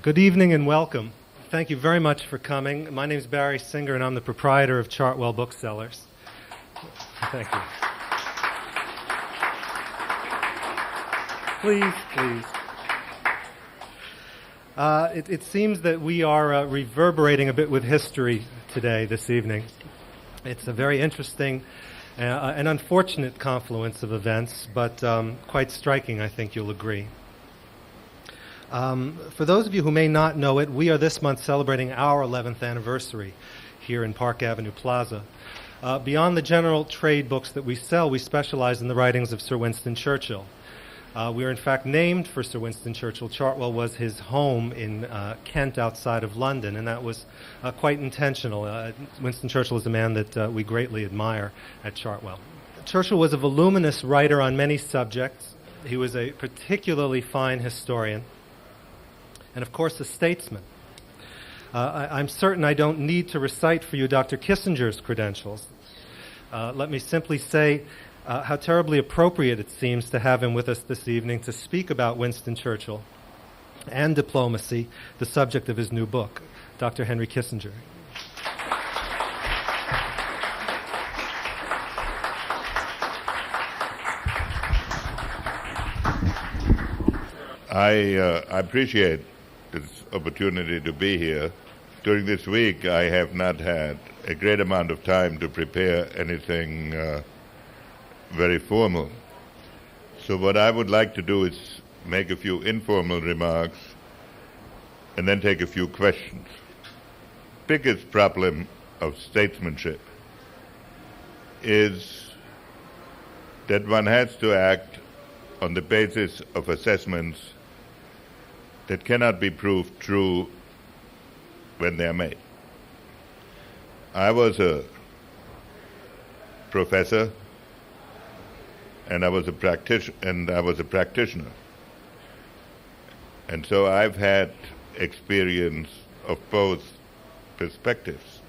Good evening and welcome. Thank you very much for coming. My name is Barry Singer, and I'm the proprietor of Chartwell Booksellers. Thank you. Please. It seems that we are reverberating a bit with history today, this evening. It's a very interesting and unfortunate confluence of events, but quite striking, I think you'll agree. For those of you who may not know it, we are this month celebrating our 11th anniversary here in Park Avenue Plaza. Beyond the general trade books that we sell, we specialize in the writings of Sir Winston Churchill. We are in fact named for Sir Winston Churchill. Chartwell was his home in Kent outside of London, and that was quite intentional. Winston Churchill is a man that we greatly admire at Chartwell. Churchill was a voluminous writer on many subjects. He was a particularly fine historian, and of course a statesman. I'm certain I don't need to recite for you Dr. Kissinger's credentials. Let me simply say how terribly appropriate it seems to have him with us this evening to speak about Winston Churchill and diplomacy, the subject of his new book. Dr. Henry Kissinger. I appreciate this opportunity to be here. During this week, I have not had a great amount of time to prepare anything very formal. So what I would like to do is make a few informal remarks and then take a few questions. Biggest problem of statesmanship is that one has to act on the basis of assessments that cannot be proved true when they are made. I was a professor and I was a practitioner. And so I've had experience of both perspectives.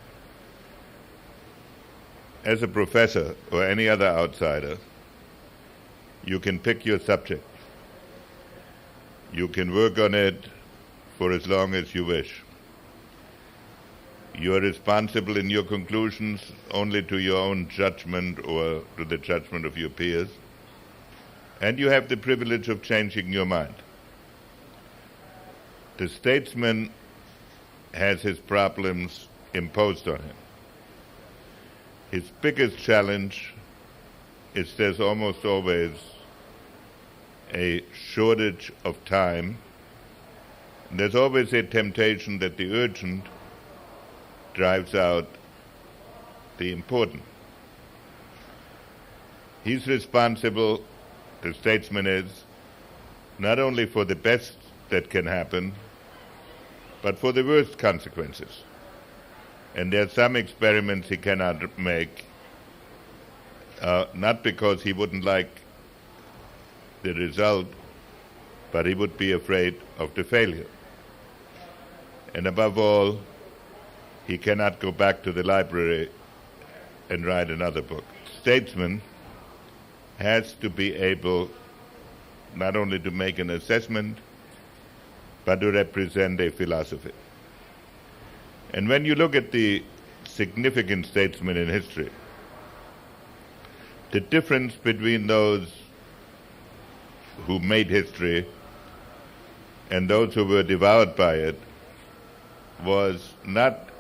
As a professor or any other outsider, you can pick your subject. You can work on it for as long as you wish. You are responsible in your conclusions only to your own judgment or to the judgment of your peers. And you have the privilege of changing your mind. The statesman has his problems imposed on him. His biggest challenge is there's almost always a shortage of time. There's always a temptation that the urgent drives out the important. He's responsible, the statesman is, not only for the best that can happen, but for the worst consequences. And there are some experiments he cannot make, not because he wouldn't like the result, but he would be afraid of the failure. And above all, he cannot go back to the library and write another book. Statesman has to be able not only to make an assessment, but to represent a philosophy. And when you look at the significant statesmen in history, the difference between those who made history and those who were devoured by it was not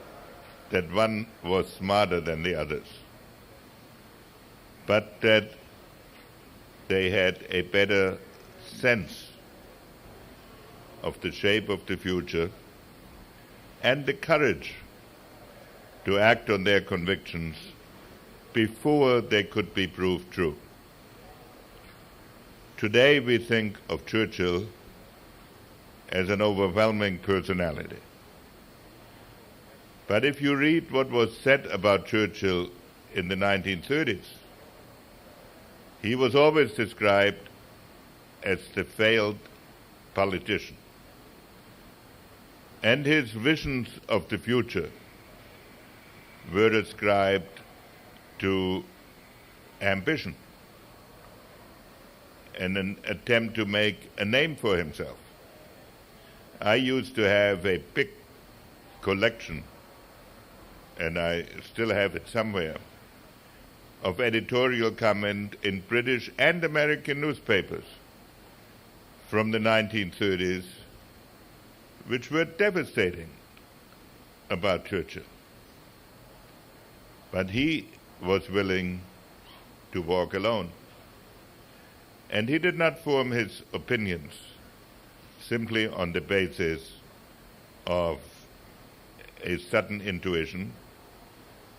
that one was smarter than the others, but that they had a better sense of the shape of the future and the courage to act on their convictions before they could be proved true. Today we think of Churchill as an overwhelming personality. But if you read what was said about Churchill in the 1930s, he was always described as the failed politician. And his visions of the future were ascribed to ambition and an attempt to make a name for himself. I used to have a big collection, and I still have it somewhere, of editorial comment in British and American newspapers from the 1930s, which were devastating about Churchill. But he was willing to walk alone. And he did not form his opinions simply on the basis of a sudden intuition.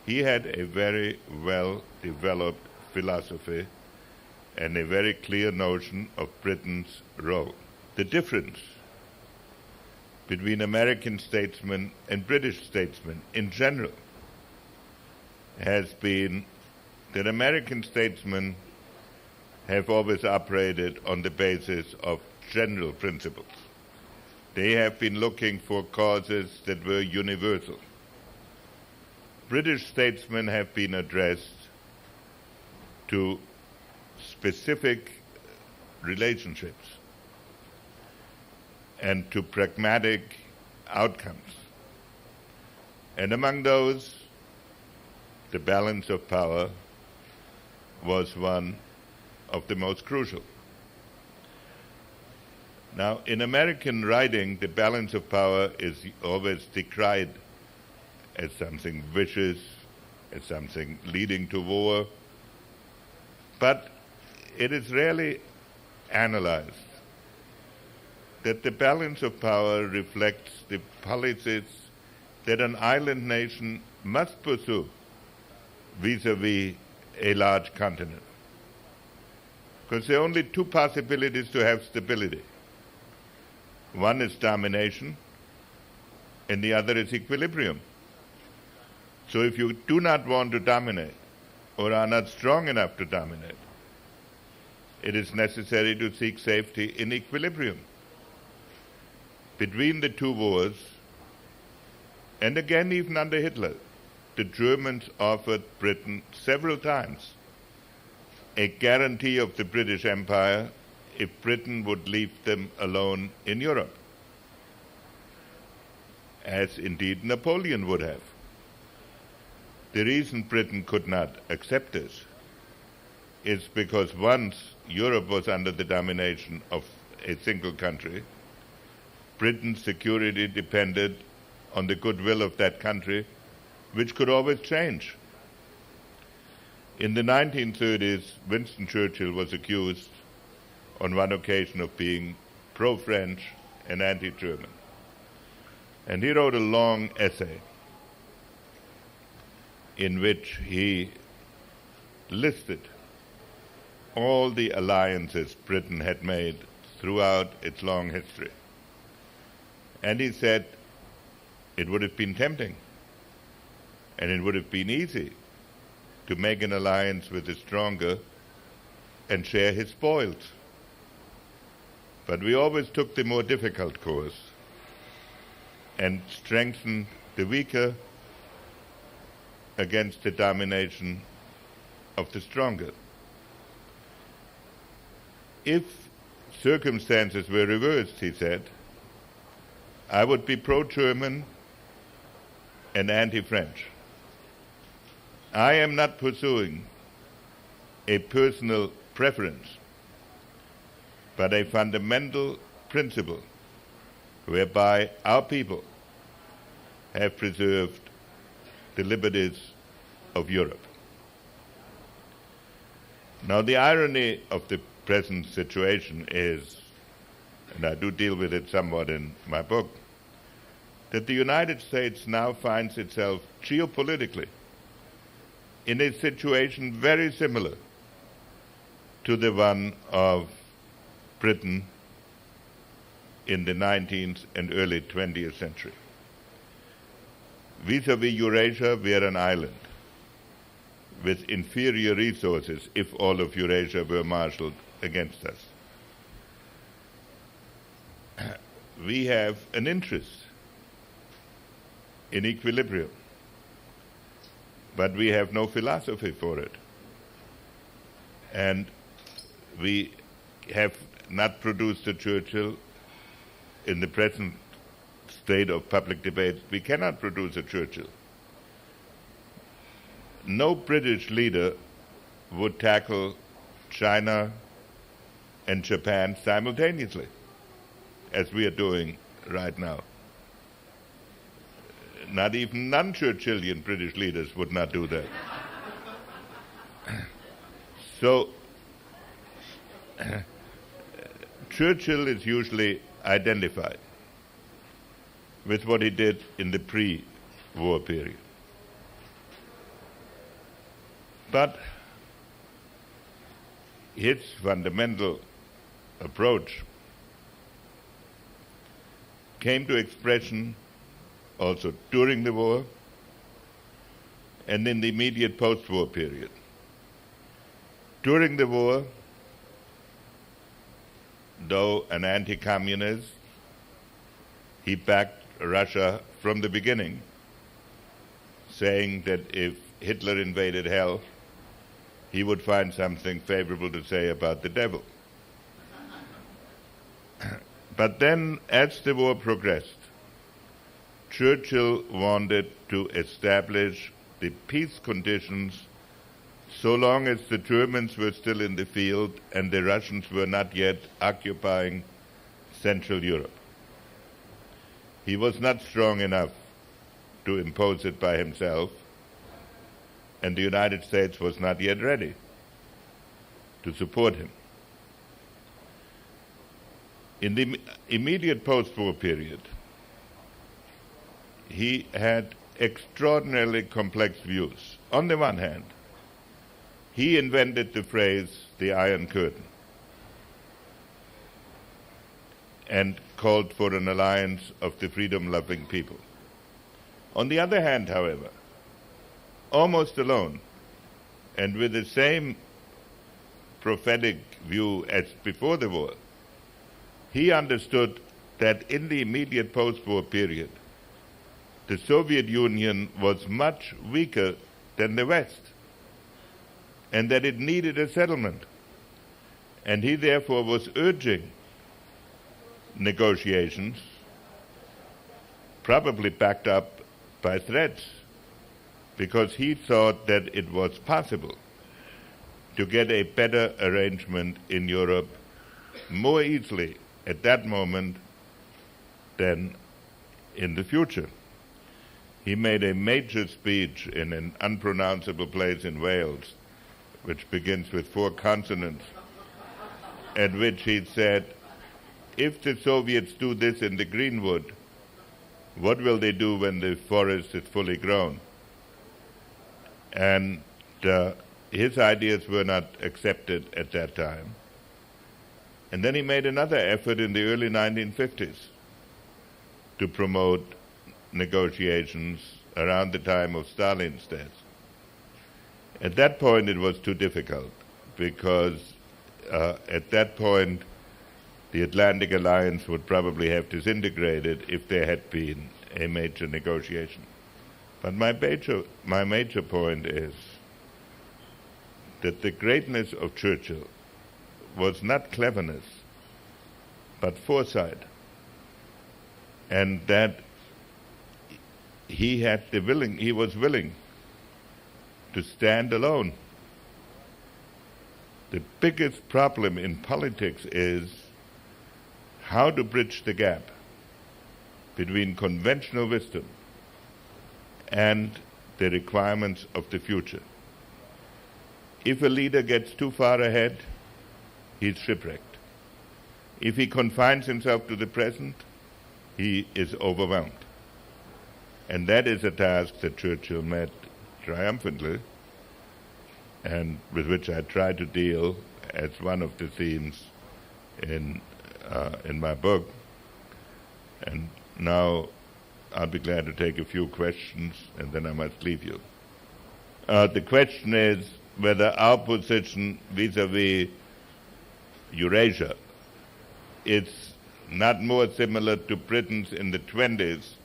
He had a very well-developed philosophy and a very clear notion of Britain's role. The difference between American statesmen and British statesmen in general has been that American statesmen have always operated on the basis of general principles. They have been looking for causes that were universal. British statesmen have been addressed to specific relationships and to pragmatic outcomes. And among those, the balance of power was one of the most crucial. Now, in American writing, the balance of power is always decried as something vicious, as something leading to war, but it is rarely analyzed that the balance of power reflects the policies that an island nation must pursue vis-à-vis a large continent. Because there are only two possibilities to have stability. One is domination, and the other is equilibrium. So if you do not want to dominate, or are not strong enough to dominate, it is necessary to seek safety in equilibrium. Between the two wars, and again even under Hitler, the Germans offered Britain several times a guarantee of the British Empire if Britain would leave them alone in Europe, as indeed Napoleon would have. The reason Britain could not accept this is because once Europe was under the domination of a single country, Britain's security depended on the goodwill of that country, which could always change. In the 1930s, Winston Churchill was accused on one occasion of being pro-French and anti-German. And he wrote a long essay in which he listed all the alliances Britain had made throughout its long history. And he said it would have been tempting and it would have been easy to make an alliance with the stronger and share his spoils. But we always took the more difficult course and strengthened the weaker against the domination of the stronger. If circumstances were reversed, he said, I would be pro-German and anti-French. I am not pursuing a personal preference, but a fundamental principle whereby our people have preserved the liberties of Europe. Now, the irony of the present situation is, and I do deal with it somewhat in my book, that the United States now finds itself geopolitically in a situation very similar to the one of Britain in the 19th and early 20th century. Vis-à-vis Eurasia, we are an island with inferior resources if all of Eurasia were marshaled against us. We have an interest in equilibrium, but we have no philosophy for it. And we have not produced a Churchill in the present state of public debate, we cannot produce a Churchill. No British leader would tackle China and Japan simultaneously, as we are doing right now. Not even non-Churchillian British leaders would not do that. So, Churchill is usually identified with what he did in the pre-war period. But his fundamental approach came to expression also during the war and in the immediate post-war period. During the war, though an anti-communist, he backed Russia from the beginning, saying that if Hitler invaded hell, he would find something favorable to say about the devil. But then, as the war progressed, Churchill wanted to establish the peace conditions so long as the Germans were still in the field and the Russians were not yet occupying Central Europe. He was not strong enough to impose it by himself, and the United States was not yet ready to support him. In the immediate post-war period, he had extraordinarily complex views. On the one hand, he invented the phrase, the Iron Curtain, and called for an alliance of the freedom-loving people. On the other hand, however, almost alone, and with the same prophetic view as before the war, he understood that in the immediate post-war period, the Soviet Union was much weaker than the West, and that it needed a settlement. And he therefore was urging negotiations, probably backed up by threats, because he thought that it was possible to get a better arrangement in Europe more easily at that moment than in the future. He made a major speech in an unpronounceable place in Wales, which begins with 4 consonants, at which he said, if the Soviets do this in the Greenwood, what will they do when the forest is fully grown? And his ideas were not accepted at that time. And then he made another effort in the early 1950s to promote negotiations around the time of Stalin's death. At that point, it was too difficult because at that point, the Atlantic Alliance would probably have disintegrated if there had been a major negotiation. But my major point is that the greatness of Churchill was not cleverness, but foresight, and that he was willing to stand alone. The biggest problem in politics is how to bridge the gap between conventional wisdom and the requirements of the future. If a leader gets too far ahead, he's shipwrecked. If he confines himself to the present, he is overwhelmed. And that is a task that Churchill met triumphantly, and with which I try to deal as one of the themes in my book. And now I'll be glad to take a few questions, and then I must leave you. The question is whether our position vis-à-vis Eurasia is not more similar to Britain's in the 20s,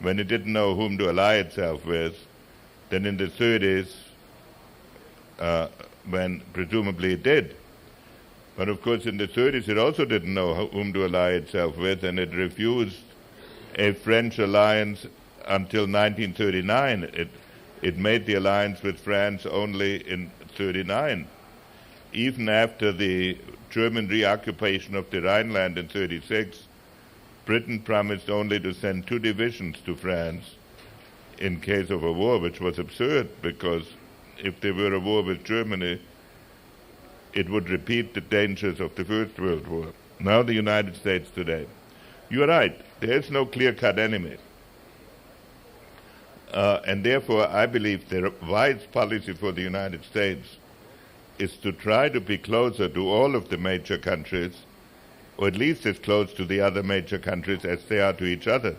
when it didn't know whom to ally itself with, than in the 30s, when presumably it did. But of course in the 30s it also didn't know whom to ally itself with, and it refused a French alliance until 1939. It made the alliance with France only in 1939. Even after the German reoccupation of the Rhineland in 1936, Britain promised only to send 2 divisions to France in case of a war, which was absurd, because if there were a war with Germany, it would repeat the dangers of the First World War. Now the United States today. You're right, there is no clear-cut enemy. And therefore, I believe the wise policy for the United States is to try to be closer to all of the major countries, or at least as close to the other major countries as they are to each other.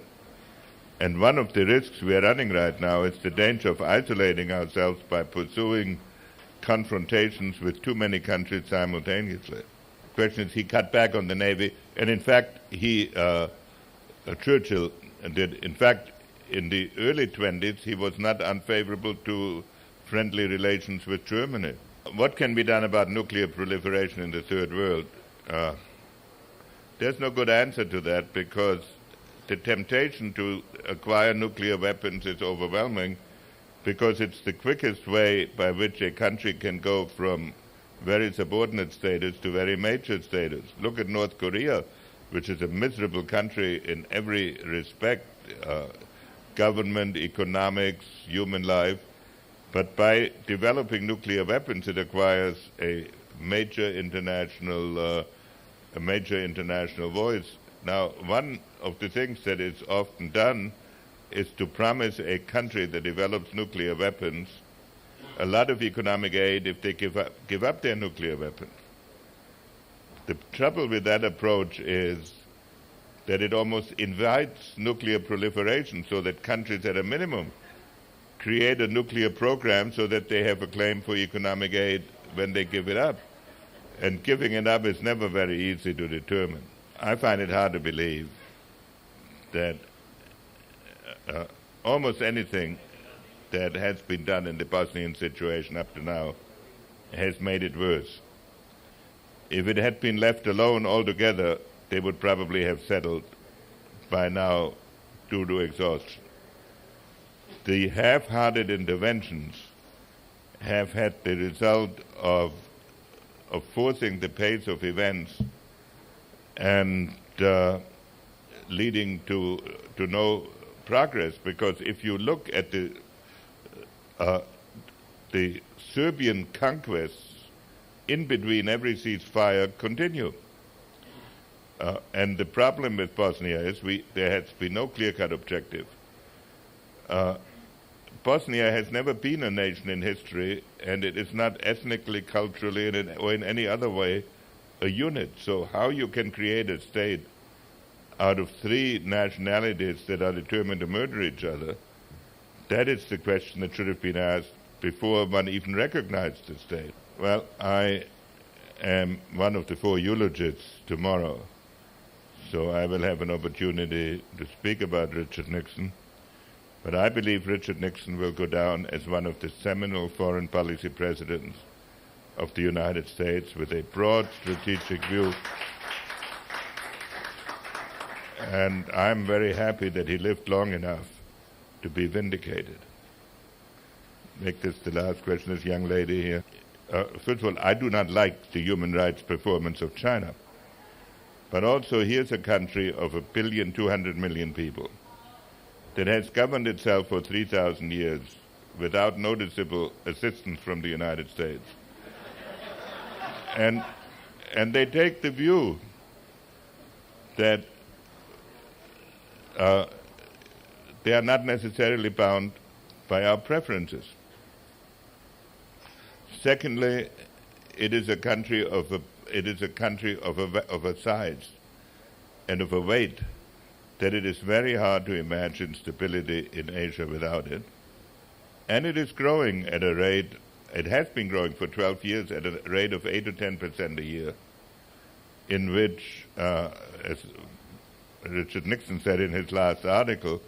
And one of the risks we are running right now is the danger of isolating ourselves by pursuing confrontations with too many countries simultaneously. The question is, he cut back on the Navy, and in fact, Churchill did. In fact, in the early 20s, he was not unfavorable to friendly relations with Germany. What can be done about nuclear proliferation in the Third World? There's no good answer to that, because the temptation to acquire nuclear weapons is overwhelming, because it's the quickest way by which a country can go from very subordinate status to very major status. Look at North Korea, which is a miserable country in every respect, government, economics, human life. But by developing nuclear weapons, it acquires a major international voice. Now, one of the things that is often done is to promise a country that develops nuclear weapons a lot of economic aid if they give up their nuclear weapons. The trouble with that approach is that it almost invites nuclear proliferation, so that countries at a minimum create a nuclear program so that they have a claim for economic aid when they give it up. And giving it up is never very easy to determine. I find it hard to believe that almost anything that has been done in the Bosnian situation up to now has made it worse. If it had been left alone altogether, they would probably have settled by now due to exhaustion. The half-hearted interventions have had the result of forcing the pace of events and leading to no progress, because if you look at the Serbian conquests in between every ceasefire continue. And the problem with Bosnia is there has been no clear-cut objective. Bosnia has never been a nation in history, and it is not ethnically, culturally, or in any other way a unit. So how you can create a state out of 3 nationalities that are determined to murder each other, that is the question that should have been asked before one even recognized the state. Well, I am one of the 4 eulogists tomorrow, so I will have an opportunity to speak about Richard Nixon. But I believe Richard Nixon will go down as one of the seminal foreign policy presidents of the United States, with a broad strategic view. And I'm very happy that he lived long enough to be vindicated. Make this the last question, this young lady here. First of all, I do not like the human rights performance of China. But also, here's a country of 1,200,000,000 people that has governed itself for 3,000 years without noticeable assistance from the United States. And they take the view that they are not necessarily bound by our preferences. Secondly, it is a country of a size and of a weight that it is very hard to imagine stability in Asia without it. And it is growing at a rate, it has been growing for 12 years at a rate of 8 to 10% a year, in which, as Richard Nixon said in his last article,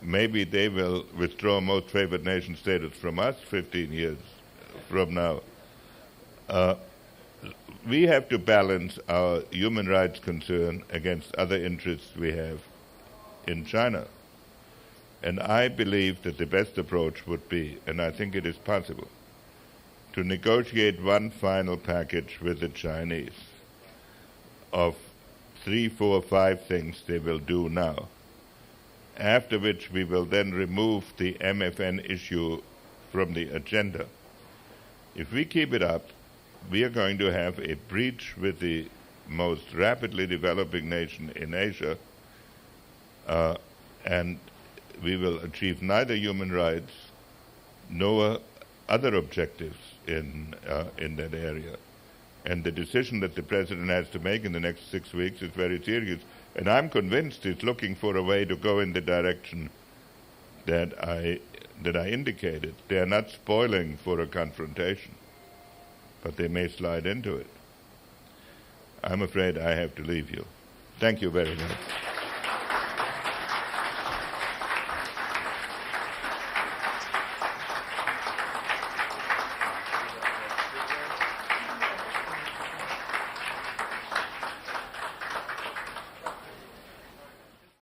maybe they will withdraw most favored nation status from us 15 years from now. We have to balance our human rights concern against other interests we have. in China. And I believe that the best approach would be, and I think it is possible, to negotiate one final package with the Chinese of 3, 4, 5 things they will do now, after which we will then remove the MFN issue from the agenda. If we keep it up, we are going to have a breach with the most rapidly developing nation in Asia, and we will achieve neither human rights nor other objectives in that area. And the decision that the president has to make in the next 6 weeks is very serious. And I'm convinced he's looking for a way to go in the direction that I indicated. They are not spoiling for a confrontation, but they may slide into it. I'm afraid I have to leave you. Thank you very much.